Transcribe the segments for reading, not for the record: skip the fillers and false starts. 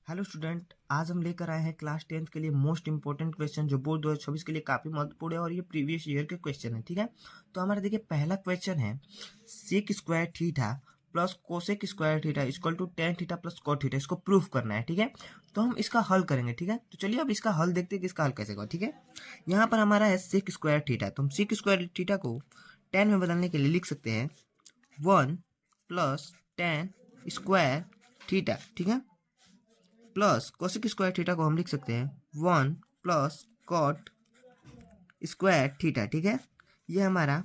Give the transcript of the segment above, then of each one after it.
Hello student, आज हम लेकर आए हैं क्लास 10th के लिए मोस्ट इंपॉर्टेंट क्वेश्चन जो बोर्ड 2026 के लिए काफ़ी महत्वपूर्ण है और ये प्रीवियस ईयर के क्वेश्चन है। ठीक है, तो हमारा देखिए पहला क्वेश्चन है sec square theta plus cosec square theta equal to tan theta plus cot theta, इसको प्रूफ करना है। ठीक है, तो हम इसका हल करेंगे। ठीक है, तो चलिए अब इसका हल देखते हैं कि इसका हल कैसे होगा। ठीक है, यहाँ पर हमारा है सेक स्क्वायर थीटा, तो हम सेक स्क्वायर थीटा को 10 में बदलने के लिए लिख सकते हैं 1 प्लस टेन स्क्वायर थीटा। ठीक है, प्लस कोसेक स्क्वायर थीटा को हम लिख सकते हैं 1 प्लस कॉट स्क्वायर थीटा। ठीक है, ये हमारा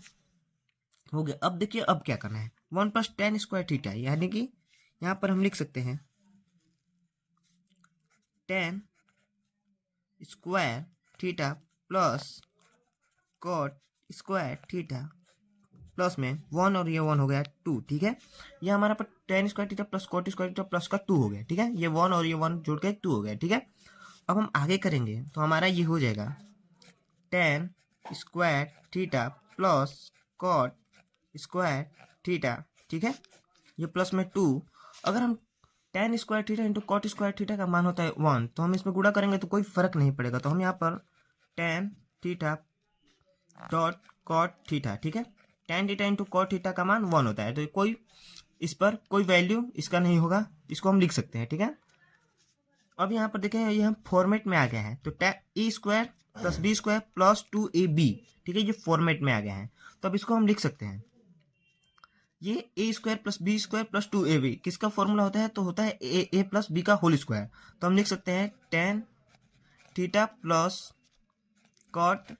हो गया। अब देखिए अब क्या करना है, 1 प्लस टेन स्क्वायर थीटा, यानी कि यहाँ पर हम लिख सकते हैं tan square theta plus cot square theta plus में 1 और ये 1 हो गया 2। ठीक है, ये हमारा पर tan square theta plus cot square theta plus का 2 हो गया। ठीक है, ये 1 और ये 1 जोड़ के 2 हो गया। ठीक है, अब हम आगे करेंगे तो हमारा ये हो जाएगा tan square theta plus cot square theta. ठीक है, ये प्लस में 2। अगर हम tan square theta into cot square theta का मान होता है 1, तो हम इसमें गुणा करेंगे तो कोई फर्क नहीं पड़ेगा, तो हम यहाँ पर tan theta dot cot theta. ठीक है, tan theta into cot theta का मान 1 होता है, तो कोई इस पर कोई वैल्यू इसका नहीं होगा, इसको हम लिख सकते हैं। ठीक है, अब यहाँ पर देखें ये हम फॉर्मेट में आ गया है, तो a square plus b square plus 2ab। ठीक है, ये फॉर्मेट में आ गया है, तो अब इसको हम लिख सकते हैं ये a square plus b square plus 2ab किसका फॉर्मूला होता है, तो होता है ए प्लस बी का होल स्क्वायर। तो हम लिख सकते हैं tan theta plus cot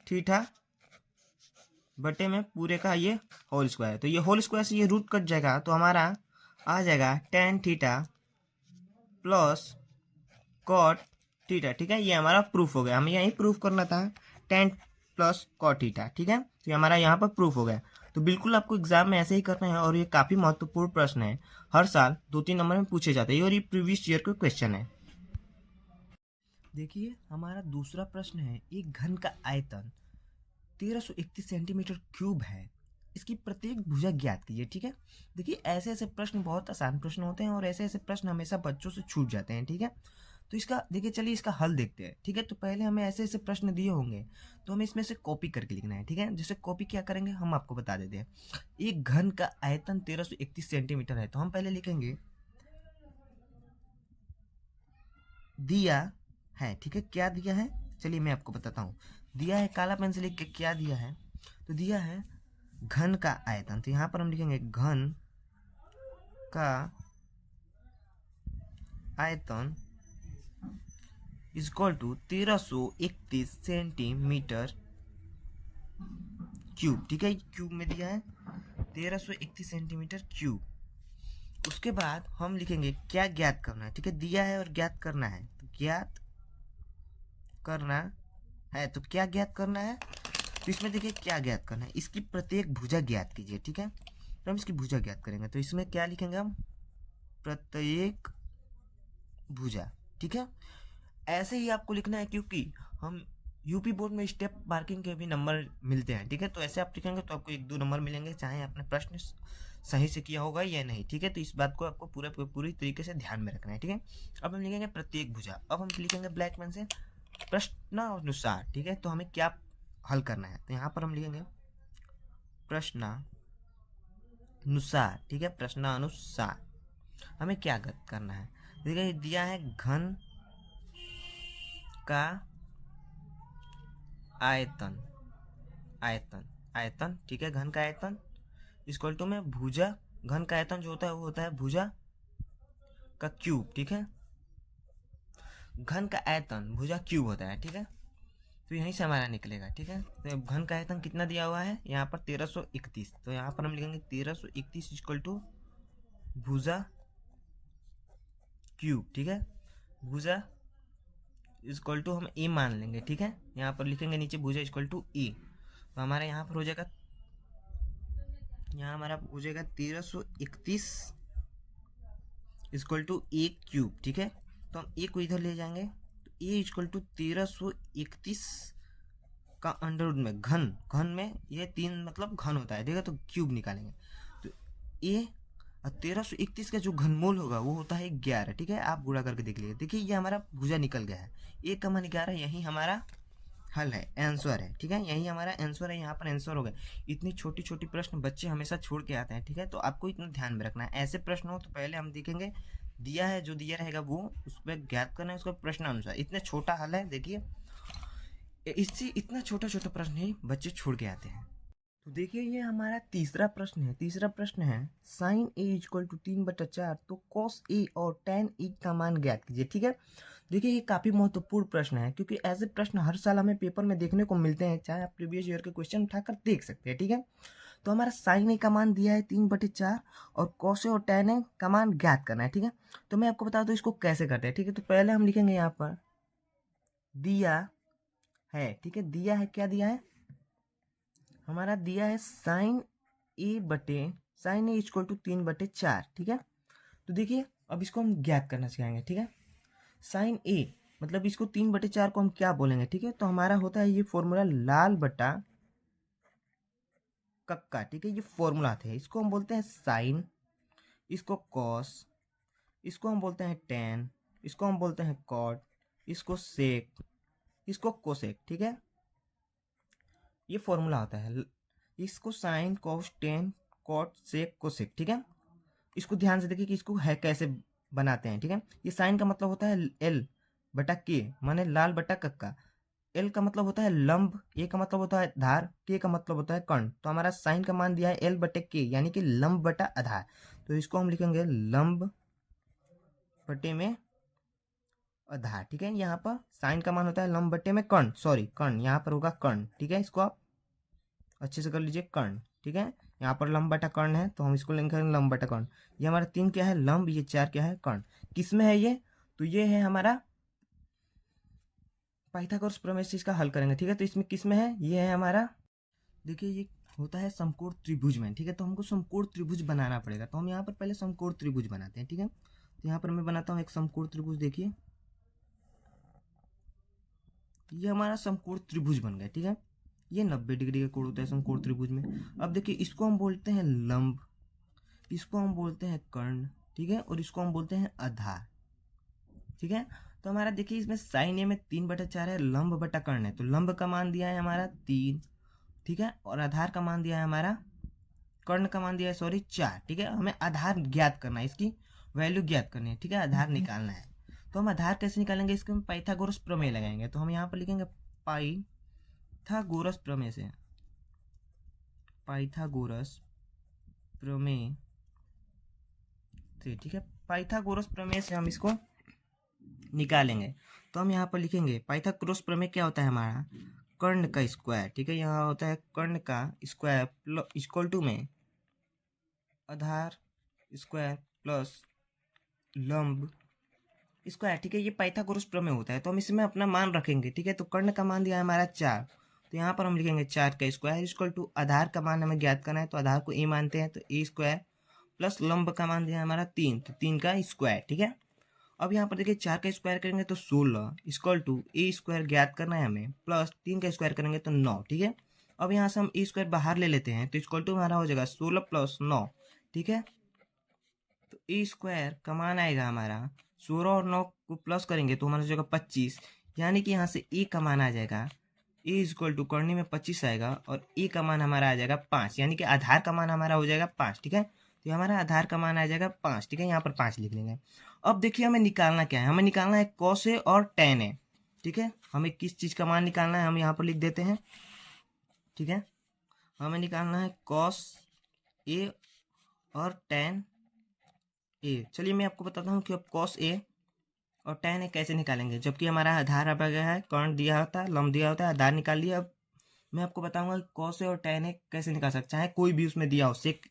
theta बटे में पूरे का ये होल स्क्वायर। तो ये होल स्क्वायर से ये रूट कट जाएगा, तो हमारा आ जाएगा tan theta plus cot theta. ठीक है, ये हमारा प्रूफ हो गया, हमें यही प्रूफ करना था टेन प्लस कॉट थीटा। ठीक है, तो ये हमारा यहाँ पर प्रूफ हो गया। तो बिल्कुल आपको एग्जाम में ऐसे ही करना है और ये काफ़ी महत्वपूर्ण प्रश्न है, हर साल 2-3 नंबर में पूछे जाते हैं और ये प्रीवियस ईयर का क्वेश्चन है। देखिए हमारा दूसरा प्रश्न है, एक घन का आयतन 1331 सेंटीमीटर क्यूब है, इसकी प्रत्येक भुजा ज्ञात कीजिए। ठीक है, देखिए ऐसे ऐसे प्रश्न बहुत आसान प्रश्न होते हैं और ऐसे ऐसे प्रश्न हमेशा बच्चों से छूट जाते हैं। ठीक है, तो इसका देखिए चलिए इसका हल देखते हैं। ठीक है, तो पहले हमें ऐसे ऐसे प्रश्न दिए होंगे तो हमें इसमें से कॉपी करके लिखना है। ठीक है, जैसे कॉपी क्या करेंगे हम आपको बता देते हैं। एक घन का आयतन 1331 सेंटीमीटर है, तो हम पहले लिखेंगे दिया है। ठीक है, क्या दिया है चलिए मैं आपको बताता हूँ। दिया है, काला पेन से लिख के क्या दिया है, तो दिया है घन का आयतन, तो यहाँ पर हम लिखेंगे घन का आयतन इक्वल टू 1331 सेंटीमीटर क्यूब। ठीक है, क्यूब में दिया है 1331 सेंटीमीटर क्यूब। उसके बाद हम लिखेंगे क्या ज्ञात करना है। ठीक है, दिया है और ज्ञात करना है, तो ज्ञात करना है, तो क्या ज्ञात करना है, तो इसमें देखिए क्या ज्ञात करना है, इसकी प्रत्येक भुजा ज्ञात कीजिए। ठीक है, तो हम इसकी भुजा ज्ञात करेंगे, तो इसमें क्या लिखेंगे हम, प्रत्येक भुजा। ठीक है, ऐसे ही आपको लिखना है क्योंकि हम यूपी बोर्ड में स्टेप मार्किंग के भी नंबर मिलते हैं। ठीक है, तो ऐसे आप लिखेंगे तो आपको 1-2 नंबर मिलेंगे, चाहे आपने प्रश्न सही से किया होगा या नहीं। ठीक है, तो इस बात को आपको पूरी तरीके से ध्यान में रखना है। ठीक है, अब हम लिखेंगे प्रत्येक भुजा, अब हम लिखेंगे ब्लैक पेन से प्रश्नानुसार। ठीक है, तो हमें क्या हल करना है, तो यहाँ पर हम लिखेंगे प्रश्नानुसार। ठीक है, प्रश्नानुसार हमें क्या करना है, देखिए दिया है घन का आयतन, आयतन। ठीक है, घन का आयतन इक्वल टू में भुजा, घन का आयतन जो होता है वो होता है भुजा का क्यूब। ठीक है, घन का आयतन भुजा क्यूब होता है। ठीक है, तो यहीं से हमारा निकलेगा। ठीक है, तो घन का आयतन कितना दिया हुआ है यहाँ पर 1331, तो यहाँ पर हम लिखेंगे 1331 इक्वल टू भुजा क्यूब। ठीक है, भुजा इक्वल टू हम ए मान लेंगे। ठीक है, यहाँ पर लिखेंगे नीचे भुजा इक्वल टू ए, तो हमारा यहाँ पर हो जाएगा, यहाँ हमारा हो जाएगा 1331 इक्वल टू ए क्यूब। ठीक है, तो हम ए को इधर ले जाएंगे, तो ए इक्वल टू 1331 का अंडर रूट में घन में ये 3 मतलब घन होता है। ठीक है, तो क्यूब निकालेंगे, तो ए और 1331 का जो घनमूल होगा वो होता है 11, ठीक है। आप गुणा करके देख लीजिए, देखिए ये हमारा भुजा निकल गया है, 1 का मान 11, यही हमारा हल है, आंसर है, ठीक है। यही हमारा आंसर है, यहाँ पर आंसर हो गया। इतनी छोटी छोटी प्रश्न बच्चे हमेशा छोड़ के आते हैं, ठीक है। तो आपको इतना ध्यान में रखना है, ऐसे प्रश्न हो तो पहले हम देखेंगे दिया है, जो दिया रहेगा वो उस पर ज्ञात करना है, उसका प्रश्न अनुसार। इतना छोटा हल है, देखिए इससे इतना छोटा छोटा प्रश्न ही बच्चे छोड़ के आते हैं। तो देखिए ये हमारा तीसरा प्रश्न है। तीसरा प्रश्न है साइन ए इक्वल टू 3/4, तो कॉस ए और tan ए का मान ज्ञात कीजिए, ठीक है। देखिए ये काफ़ी महत्वपूर्ण प्रश्न है, क्योंकि ऐसे प्रश्न हर साल हमें पेपर में देखने को मिलते हैं, चाहे आप प्रीवियस ईयर के क्वेश्चन उठाकर देख सकते हैं, ठीक है। तो हमारा साइन ए का मान दिया है 3/4 और कॉस ए और tan ए का मान ज्ञात करना है, ठीक है। तो मैं आपको बता दूँ इसको कैसे करते हैं, ठीक है। तो पहले हम लिखेंगे यहाँ पर दिया है, ठीक है। दिया है, क्या दिया है हमारा, दिया है साइन ए इक्वल टू 3/4, ठीक है। तो देखिए अब इसको हम ज्ञात करना सिखाएंगे, ठीक है। साइन ए मतलब इसको 3/4 को हम क्या बोलेंगे, ठीक है। तो हमारा होता है ये फॉर्मूला लाल बटा कक्का, ठीक है। ये फॉर्मूला है, इसको हम बोलते हैं साइन, इसको कॉस, इसको हम बोलते हैं टेन, इसको हम बोलते हैं कॉट, इसको सेक, इसको कोसेक, ठीक है। ये फॉर्मूला होता है, इसको sine cos tan cot sec cosec, ठीक है। इसको ध्यान से देखिए कि इसको है कैसे बनाते हैं, ठीक है। ये साइन का मतलब होता है एल बटा के, माने लाल बटा कक्का। एल का मतलब होता है लंब, ए का मतलब होता है धार, के का मतलब होता है कर्ण। तो हमारा साइन का मान दिया है एल बटे के, यानी कि लंब बटा आधार। तो इसको हम लिखेंगे लंब बटे में आधार, ठीक है। यहाँ पर साइन का मान होता है लंब बटे में कर्ण, सॉरी कर्ण, यहाँ पर होगा कर्ण, ठीक है। इसको आप अच्छे से कर लीजिए, कर्ण, ठीक है। यहाँ पर लंब बटा कर्ण है, तो हम इसको लिखेंगे लंब बटा कर्ण। ये हमारा 3 क्या है लंब, ये 4 क्या है कर्ण। किस में है ये, तो ये है हमारा पाइथागोरस प्रमेय से इसका हल करेंगे, ठीक है। तो इसमें किस में है, ये है हमारा, देखिए ये होता है समकोण त्रिभुज में, ठीक है। तो हमको समकोण त्रिभुज बनाना पड़ेगा, तो हम यहाँ पर पहले समकोण त्रिभुज बनाते हैं, ठीक है। तो यहाँ पर मैं बनाता हूँ एक समकोण त्रिभुज, देखिए ये हमारा समकोण त्रिभुज बन गया, ठीक है। ये 90 डिग्री का कोण होता है समकोण त्रिभुज में। अब देखिए इसको हम बोलते हैं लंब, इसको हम बोलते हैं कर्ण, ठीक है, और इसको हम बोलते हैं आधार, ठीक है। तो हमारा देखिए इसमें साइन ए में 3/4 है, लंब बटा कर्ण है, तो लंब का मान दिया है हमारा 3, ठीक है, और आधार का मान दिया है हमारा, कर्ण का मान दिया है सॉरी 4, ठीक है। हमें आधार ज्ञात करना है, इसकी वैल्यू ज्ञात करनी है, ठीक है, आधार निकालना है। तो हम आधार कैसे निकालेंगे, इसको हम पाइथागोरस प्रमेय लगाएंगे। तो हम यहाँ पर लिखेंगे पाइथागोरस प्रमेय से, पाइथागोरस प्रमेय से, ठीक है। पाइथागोरस प्रमेय से हम इसको निकालेंगे। तो हम यहाँ पर लिखेंगे पाइथागोरस प्रमेय क्या होता है हमारा, कर्ण का स्क्वायर, ठीक है। यहाँ होता है कर्ण का स्क्वायर इक्वल टू में आधार स्क्वायर प्लस लंब स्क्वायर, ठीक है। ये पाइथागोरस प्रमेय होता है, तो हम इसमें अपना मान रखेंगे, ठीक है। तो कर्ण का मान दिया है हमारा 4, तो यहाँ पर हम लिखेंगे 4 का स्क्वायर इक्वल टू आधार का मान हमें ज्ञात करना है, तो आधार को ए मानते हैं, तो ए स्क्वायर प्लस लंब का मान दिया है हमारा 3, तो 3 का स्क्वायर, ठीक है। अब यहाँ पर देखिए 4 का स्क्वायर करेंगे तो 16 इक्वल टू ए स्क्वायर ज्ञात करना है हमें, प्लस 3 का स्क्वायर करेंगे तो 9, ठीक है। अब यहाँ से हम ए स्क्वायर बाहर ले लेते हैं, तो इक्वल टू हमारा हो जाएगा 16 प्लस 9, ठीक है। तो ए स्क्वायर का मान आएगा हमारा 16 और 9 को प्लस करेंगे तो हमारा हो जाएगा 25, यानी कि यहाँ से ए का मान आ जाएगा, ए इक्वल टू करने में 25 आएगा, और ए का मान हमारा आ जाएगा 5, यानी कि आधार का मान हमारा हो जाएगा 5, ठीक है। तो हमारा आधार का मान आ जाएगा 5, ठीक है। यहाँ पर 5 लिख लेंगे। अब देखिए हमें निकालना क्या है, हमें निकालना है कॉस ए और टेन ए, ठीक है। हमें किस चीज़ का मान निकालना है, हम यहाँ पर लिख देते हैं, ठीक है। हमें निकालना है कॉस ए और टेन ए। चलिए मैं आपको बताता हूँ कि अब कॉस ए और टेन ए कैसे निकालेंगे, जबकि हमारा आधार आ गया है, कर्ण दिया होता है, लंब दिया होता है, आधार निकाल लिया। अब मैं आपको बताऊंगा कॉस ए और टेन ए कैसे निकाल सकते, चाहे कोई भी उसमें दिया हो, सेक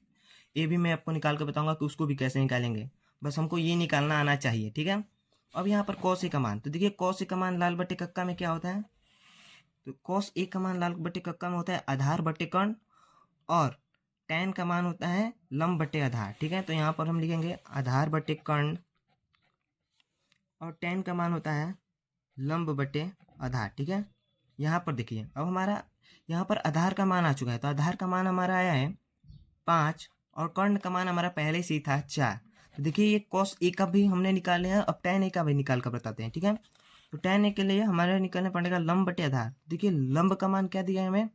ए भी मैं आपको निकाल कर बताऊंगा कि उसको भी कैसे निकालेंगे, बस हमको ये निकालना आना चाहिए, ठीक है। अब यहाँ पर कॉस ए का मान, तो देखिए कॉस ए का मान लाल बटे कक्का में क्या होता है, तो कॉस ए का मान लाल बटे कक्का में होता है आधार बटे कर्ण, और टेन का मान होता है लंब बटे आधार, ठीक है। तो यहाँ पर हम लिखेंगे आधार बटे कर्ण, और टेन का मान होता है लंब बटे आधार, ठीक है। यहाँ पर देखिए अब हमारा यहाँ पर आधार का मान आ चुका है, तो आधार का मान हमारा आया है 5, और कर्ण का मान हमारा पहले से ही था 4। तो देखिए ये cos a का भी हमने निकाले हैं, अब tan a का भी निकाल कर बताते हैं, ठीक है। तो tan a के लिए हमारे निकालने पड़ेगा लंब बटे आधार। देखिए लंब का मान क्या दिया है हमें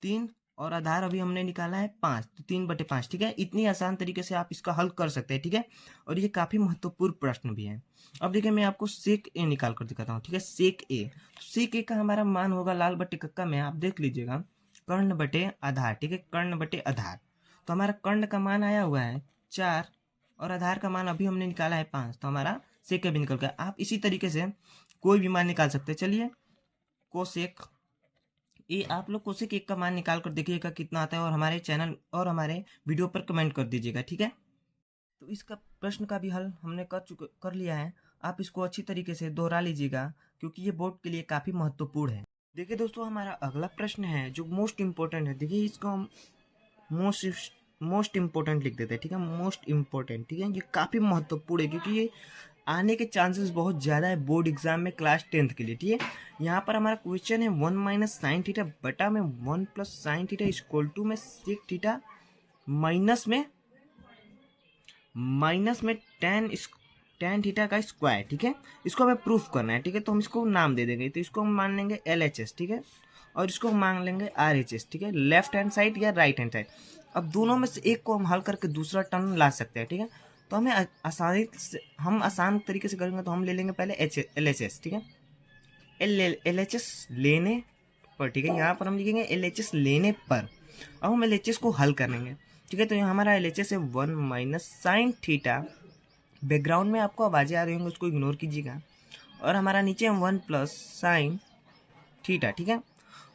3 और आधार अभी हमने निकाला है 5, तो 3/5, ठीक है। इतनी आसान तरीके से आप इसका हल कर सकते हैं, ठीक है। और ये काफी महत्वपूर्ण प्रश्न भी है। अब देखिए मैं आपको सेक ए निकाल कर दिखाता हूँ, ठीक है। सेक ए, सेक ए का हमारा मान होगा लाल बटे कक्का में, आप देख लीजिएगा, कर्ण बटे आधार, ठीक है, कर्ण बटे आधार। तो हमारा कर्ण का मान आया हुआ है 4 और आधार का मान अभी हमने निकाला है 5, तो हमारा सेक ए भी निकल गया। आप इसी तरीके से कोई भी मान निकाल सकते हैं। चलिए कोसेक ये आप लोग कोसेक एक का मान निकाल कर देखिएगा कितना आता है, और हमारे चैनल और हमारे वीडियो पर कमेंट कर दीजिएगा, ठीक है। तो इसका प्रश्न का भी हल हमने कर लिया है। आप इसको अच्छी तरीके से दोहरा लीजिएगा क्योंकि ये बोर्ड के लिए काफ़ी महत्वपूर्ण है। देखिए दोस्तों हमारा अगला प्रश्न है जो मोस्ट इम्पोर्टेंट है। देखिए इसको हम मोस्ट इम्पोर्टेंट लिख देते हैं, ठीक है, मोस्ट इम्पोर्टेंट, ठीक है। ये काफ़ी महत्वपूर्ण है क्योंकि ये आने के चांसेस बहुत ज़्यादा है बोर्ड एग्जाम में क्लास 10th के लिए, ठीक है। यहाँ पर हमारा क्वेश्चन है 1 माइनस साइन थीटा बटा में 1 plus sine theta equal to में सेक थीटा माइनस में टेन थीटा का स्क्वायर, ठीक है। इसको हमें प्रूफ करना है, ठीक है। तो हम इसको नाम दे देंगे, तो इसको हम मान लेंगे LHS, ठीक है, और इसको हम मान लेंगे RHS, ठीक है, लेफ्ट हैंड साइड या राइट हैंड साइड। अब दोनों में से एक को हम हल करके दूसरा टर्म ला सकते हैं, ठीक है। तो हमें आसान तरीके से करेंगे तो हम ले लेंगे पहले LHS, ठीक है, LHS लेने पर, ठीक है। यहाँ पर हम लिखेंगे LHS लेने पर। अब हम LHS को हल करेंगे, ठीक है। तो यहाँ हमारा LHS है 1 माइनस साइन थीटा, बैकग्राउंड में आपको आवाज़ें आ रही होंगी उसको इग्नोर कीजिएगा, और हमारा नीचे है 1 प्लस साइन थीटा, ठीक है।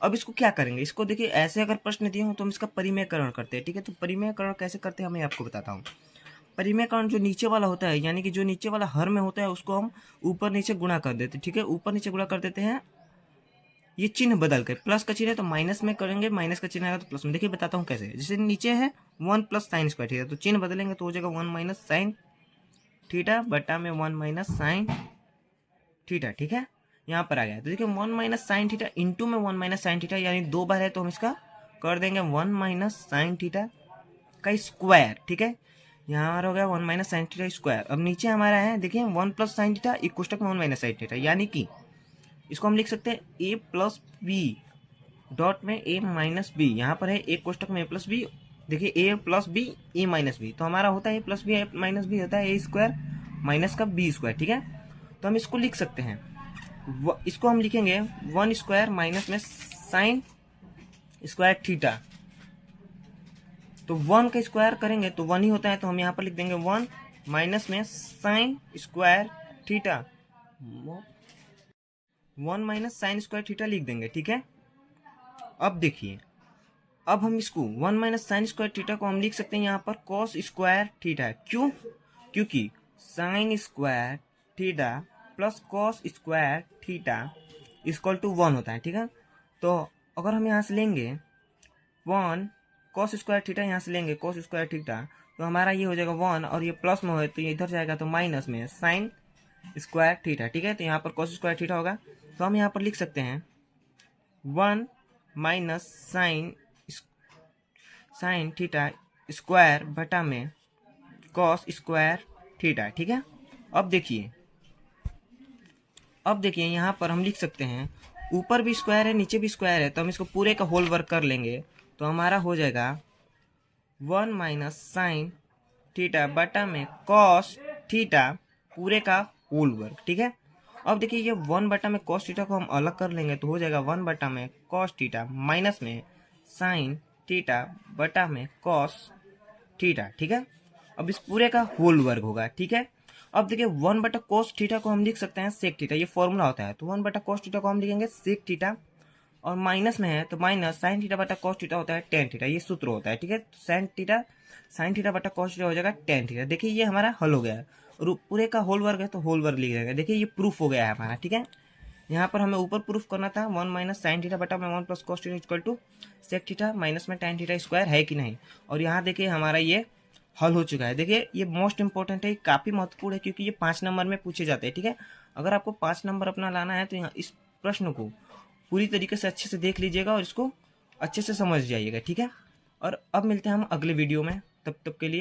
अब इसको क्या करेंगे, इसको देखिए ऐसे अगर प्रश्न दिए हो तो हम इसका परिमेयकरण करते हैं, ठीक है। तो परिमेयकरण कैसे करते हैं मैं आपको बताता हूँ। परिमेयकरण जो नीचे वाला होता है, यानी कि जो नीचे वाला हर में होता है उसको हम ऊपर नीचे गुणा कर देते हैं, ठीक है। ऊपर नीचे गुणा कर देते हैं, ये चिन्ह बदल कर, प्लस का चिन्ह है तो माइनस में करेंगे, माइनस का चिन्ह आएगा तो प्लस में। देखिए बताता हूँ कैसे। जैसे नीचे है 1 प्लस साइन स्क्वायर थीटा, तो चिन्ह बदलेंगे तो हो जाएगा 1 माइनस साइन थीटा बटा में 1 माइनस साइन थीटा, ठीक है। यहाँ पर आ गया। तो देखिए 1 माइनस साइन थीटा इंटू में 1 माइनस साइन थीटा, यानी 2 बार है तो हम इसका कर देंगे 1 माइनस साइन थीटा का स्क्वायर, ठीक है। यहाँ हमारा हो गया 1 माइनस साइन थीटा स्क्वायर। अब नीचे हमारा है देखिए 1 प्लस साइन थीटा एक कोष्टक में 1 माइनस साइन थीटा, यानी कि इसको हम लिख सकते हैं a प्लस बी डॉट में a माइनस बी। यहाँ पर है एक कोष्टक में a प्लस बी, देखिए a plus B a minus B, तो हमारा होता है a plus B a minus B होता है a स्क्वायर माइनस का b स्क्वायर, ठीक है। तो हम इसको लिख सकते हैं, इसको हम लिखेंगे 1 स्क्वायर माइनस में साइन स्क्वायर थीटा। तो 1 का स्क्वायर करेंगे तो 1 ही होता है, तो हम यहाँ पर लिख देंगे 1 माइनस में sign square theta, 1 minus sign square theta लिख देंगे, ठीक है। अब देखिए, अब हम इसको 1 माइनस साइन स्क्वायर थीटा को हम लिख सकते हैं यहाँ पर कॉस स्क्वायर थीटा। क्यों? क्योंकि sine square theta plus cos square theta equal to 1 होता है, ठीक है। तो अगर हम यहाँ से लेंगे 1 कॉस स्क्वायर थीटा, यहाँ से लेंगे कॉस स्क्वायर थीटा, तो हमारा ये हो जाएगा 1, और ये प्लस में हो तो ये इधर जाएगा तो माइनस में साइन स्क्वायर थीटा, ठीक है। तो यहाँ पर कॉस स्क्वायर थीटा होगा, तो हम यहाँ पर लिख सकते हैं 1 माइनस साइन थीटा स्क्वायर बटा में कॉस स्क्वायर थीटा, ठीक है। अब देखिए यहाँ पर हम लिख सकते हैं, ऊपर भी स्क्वायर है नीचे भी स्क्वायर है, तो हम इसको पूरे का होल वर्क कर लेंगे, तो हमारा हो जाएगा 1 माइनस साइन थीटा बटा में कॉस थीटा पूरे का होल वर्क, ठीक है। अब देखिए ये 1 बटा में कॉस थीटा को हम अलग कर लेंगे तो हो जाएगा 1 बटा में कॉस थीटा माइनस में साइन थीटा बटा में कॉस थीटा, ठीक है। अब इस पूरे का होल वर्ग होगा, ठीक है। अब देखिए 1 बटा कॉस थीटा को हम लिख सकते हैं सेक थीटा, ये फॉर्मूला होता है। तो 1 बटा कॉस थीटा को हम लिखेंगे सेक थीटा, और माइनस में है तो माइनस साइन थीटा बटा कॉस थीटा होता है टेन थीटा, ये सूत्र होता है, ठीक है। साइन थीटा बटा कॉस थीटा हो जाएगा टेन थीटा। देखिए ये हमारा हल हो गया है, और पूरे का होल वर्ग है तो होल वर्ग लिख देंगे। देखिए ये प्रूफ हो गया है हमारा, ठीक है। यहाँ पर हमें ऊपर प्रूफ करना था 1 माइनस साइन थीटा बटा में 1 plus cos theta equal to sec theta minus में टेन थीटा स्क्वायर है कि नहीं, और यहाँ देखिए हमारा ये हल हो चुका है। देखिए ये मोस्ट इंपॉर्टेंट है, काफ़ी महत्वपूर्ण है क्योंकि ये 5 नंबर में पूछे जाते हैं, ठीक है। अगर आपको 5 नंबर अपना लाना है तो यहाँ इस प्रश्न को पूरी तरीके से अच्छे से देख लीजिएगा और इसको अच्छे से समझ जाइएगा, ठीक है। और अब मिलते हैं हम अगले वीडियो में, तब तक के लिए